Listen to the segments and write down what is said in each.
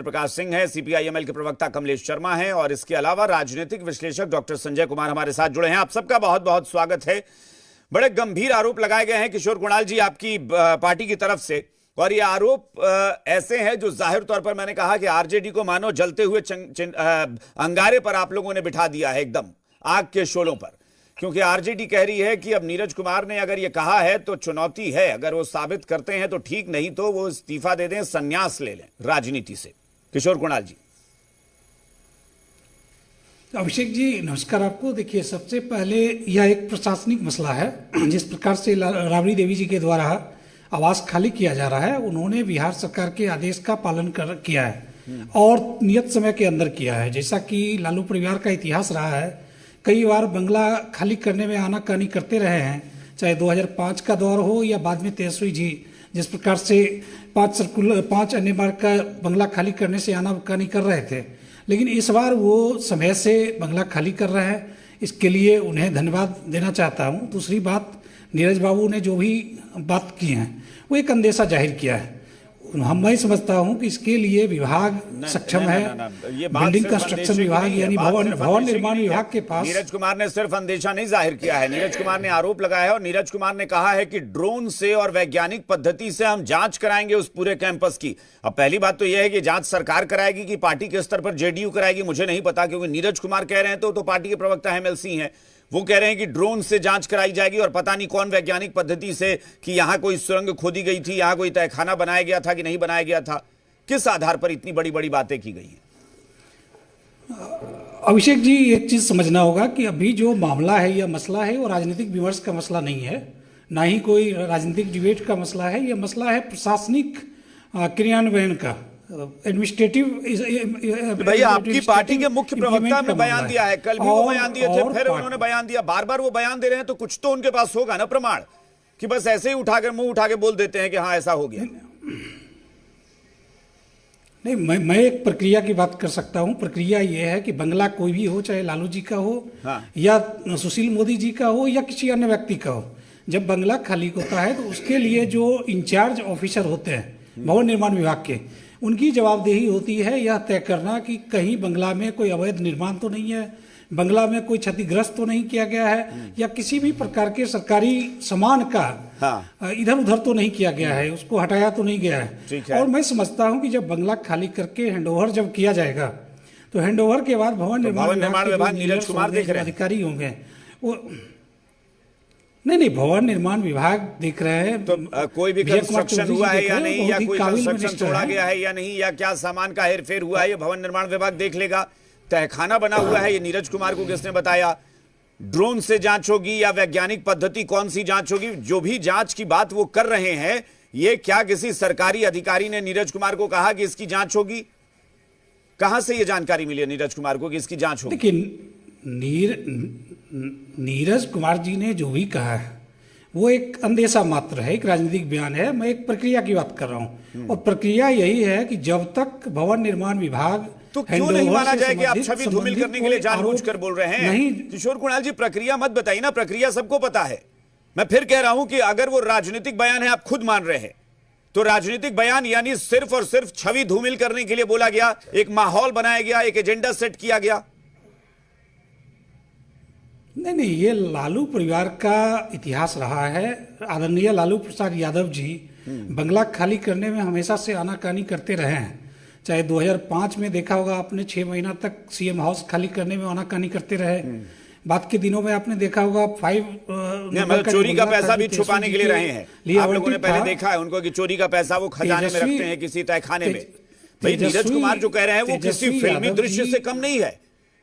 प्रकाश सिंह है, सीपीआईएमएल के प्रवक्ता कमलेश शर्मा हैं और इसके अलावा राजनीतिक विश्लेषक डॉक्टर संजय कुमार हमारे साथ जुड़े हैं। आप सबका बहुत बहुत स्वागत है। बड़े गंभीर आरोप लगाए गए हैं किशोर कुणाल जी आपकी पार्टी की तरफ से, और ये आरोप ऐसे हैं जो जाहिर तौर पर मैंने कहा कि आरजेडी को मानो जलते हुए अंगारे पर आप लोगों ने बिठा दिया है, एकदम आग के शोलों पर, क्योंकि आरजेडी कह रही है कि अब नीरज कुमार ने अगर ये कहा है तो चुनौती है, अगर वो साबित करते हैं तो ठीक, नहीं तो वो इस्तीफा दे दें, संन्यास ले लें राजनीति से। किशोर कुणाल जी। अभिषेक जी नमस्कार आपको। देखिए, सबसे पहले यह एक प्रशासनिक मसला है। जिस प्रकार से राबड़ी देवी जी के द्वारा आवास खाली किया जा रहा है, उन्होंने बिहार सरकार के आदेश का पालन किया है और नियत समय के अंदर किया है। जैसा कि लालू परिवार का इतिहास रहा है, कई बार बंगला खाली करने में आनाकानी करते रहे हैं, चाहे 2005 का दौर हो या बाद में तेजस्वी जी जिस प्रकार से 5 अन्य बार का बंगला खाली करने से आनाकानी कर रहे थे। लेकिन इस बार वो समय से बंगला खाली कर रहे हैं, इसके लिए उन्हें धन्यवाद देना चाहता हूँ। दूसरी बात, नीरज बाबू ने जो भी बात की है वो एक अंदेशा जाहिर किया है। मैं समझता हूं कि इसके लिए विभाग सक्षम है। बिल्डिंग कंस्ट्रक्शन विभाग यानी भवन निर्माण विभाग के पास नीरज कुमार ने सिर्फ अंदेशा नहीं जाहिर किया है, नीरज कुमार ने आरोप लगाया है और नीरज कुमार ने कहा है कि ड्रोन से और वैज्ञानिक पद्धति से हम जांच कराएंगे उस पूरे कैंपस की। अब पहली बात तो यह है कि जांच सरकार कराएगी कि पार्टी के स्तर पर जेडीयू कराएगी, मुझे नहीं पता, क्योंकि नीरज कुमार कह रहे हैं तो पार्टी के प्रवक्ता एमएलसी हैं, वो कह रहे हैं कि ड्रोन से जांच कराई जाएगी और पता नहीं कौन वैज्ञानिक पद्धति से, कि यहां कोई सुरंग खोदी गई थी, यहां कोई तहखाना बनाया गया था कि नहीं बनाया गया था। किस आधार पर इतनी बड़ी बड़ी बातें की गई हैं? अभिषेक जी, एक चीज समझना होगा कि अभी जो मामला है या मसला है वो राजनीतिक विमर्श का मसला नहीं है, ना ही कोई राजनीतिक डिबेट का मसला है। यह मसला है प्रशासनिक क्रियान्वयन का, एडमिनिस्ट्रेटिव। भैया, आपकी पार्टी के मुख्य प्रवक्ता ने बयान दिया है, कल भी वो बयान दिए थे, फिर उन्होंने बयान दिया, बार बार वो बयान दे रहे हैं, तो कुछ तो उनके पास होगा ना प्रमाण, कि बस ऐसे ही उठाकर मुंह उठा के बोल देते हैं कि हाँ ऐसा हो गया। नहीं, मैं एक प्रक्रिया की बात कर सकता हूं। प्रक्रिया यह है कि बंगला कोई भी हो, चाहे लालू जी का हो या सुशील मोदी जी का हो या किसी अन्य व्यक्ति का हो, जब बंगला खाली होता है तो उसके लिए जो इंचार्ज ऑफिसर होते हैं भवन निर्माण विभाग के, उनकी जवाबदेही होती है यह तय करना कि कहीं बंगला में कोई अवैध निर्माण तो नहीं है, बंगला में कोई क्षतिग्रस्त तो नहीं किया गया है, या किसी भी प्रकार के सरकारी सामान का इधर उधर तो नहीं किया गया है, उसको हटाया तो नहीं गया है। और मैं समझता हूं कि जब बंगला खाली करके हैंडओवर जब किया जाएगा तो हैंडओवर के बाद भवन निर्माण विभाग नीरज कुमार अधिकारी होंगे वो नहीं, भवन निर्माण विभाग देख रहे हैं तो कोई भी कंस्ट्रक्शन हुआ है या नहीं, या कोई कंस्ट्रक्शन छोड़ा गया है या नहीं, या क्या सामान का हेरफेर हुआ है, ये भवन निर्माण विभाग देख लेगा। तहखाना बना हुआ है, ये नीरज कुमार को किसने बताया? ड्रोन से जांच होगी या वैज्ञानिक पद्धति, कौन सी जांच होगी? जो भी जांच की बात वो कर रहे हैं, ये क्या किसी सरकारी अधिकारी ने नीरज कुमार को कहा कि इसकी जांच होगी? कहां से ये जानकारी मिली है नीरज कुमार को कि इसकी जांच होगी? देखिए, नीरज कुमार जी ने जो भी कहा है वो एक अंदेशा मात्र है, एक राजनीतिक बयान है। मैं एक प्रक्रिया की बात कर रहा हूं, और प्रक्रिया यही है कि जब तक भवन निर्माण विभाग तो क्यों नहीं माना जाए कि आप छवि धूमिल करने के लिए जानबूझकर बोल रहे हैं? नहीं किशोर कुणाल जी, प्रक्रिया मत बताइए ना, प्रक्रिया सबको पता है। मैं फिर कह रहा हूं कि अगर वो राजनीतिक बयान है, आप खुद मान रहे हैं, तो राजनीतिक बयान यानी सिर्फ और सिर्फ छवि धूमिल करने के लिए बोला गया, एक माहौल बनाया गया, एक एजेंडा सेट किया गया। नहीं, ये लालू परिवार का इतिहास रहा है। आदरणीय लालू प्रसाद यादव जी बंगला खाली करने में हमेशा से आनाकानी करते रहे हैं। चाहे 2005 में देखा होगा आपने, 6 महीना तक सीएम हाउस खाली करने में आनाकानी करते रहे। बाद के दिनों में आपने देखा होगा 5 चोरी का पैसा भी छुपाने के लिए रहे हैं। आप लोगों ने पहले देखा है उनको कि चोरी का पैसा वो खजाने में रखते हैं किसी तहखाने में। भाई, नीरज कुमार जो कह रहे हैं वो किसी फिल्मी दृश्य से कम नहीं है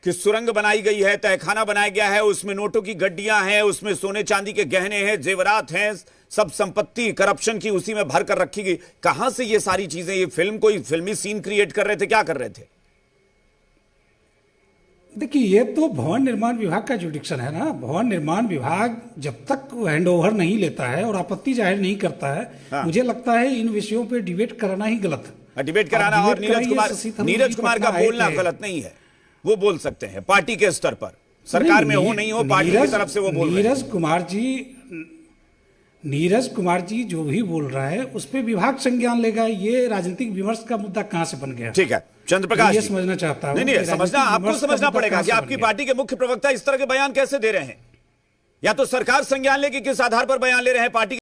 कि सुरंग बनाई गई है, तहखाना बनाया गया है, उसमें नोटों की गड्डियां हैं, उसमें सोने चांदी के गहने हैं, जेवरात हैं, सब संपत्ति करप्शन की उसी में भर कर रखी गई। कहां से ये सारी चीजें? ये फिल्म कोई फिल्मी सीन क्रिएट कर रहे थे, क्या कर रहे थे? देखिए, ये तो भवन निर्माण विभाग का जुडिक्शन है ना। भवन निर्माण विभाग जब तक हैंडओवर नहीं लेता है और आपत्ति जाहिर नहीं करता है, मुझे लगता है इन विषयों पे डिबेट कराना ही गलत है। डिबेट कराना और नीरज कुमार का बोलना गलत नहीं है, वो बोल सकते हैं पार्टी के स्तर पर, सरकार में हो नहीं हो, पार्टी की तरफ से वो बोल रहे हैं। नीरज कुमार जी जो भी बोल रहा है उस पर विभाग संज्ञान लेगा। ये राजनीतिक विमर्श का मुद्दा कहां से बन गया? ठीक है चंद्र प्रकाश ये जी। समझना चाहता हूं। नहीं कि समझना, राजनीतिक आपको विमर्श का समझना मुद्दा पड़ेगा कहां कि से बन आपकी गया? पार्टी के मुख्य प्रवक्ता इस तरह के बयान कैसे दे रहे हैं। या तो सरकार संज्ञान ले कि किस आधार पर बयान ले रहे हैं, पार्टी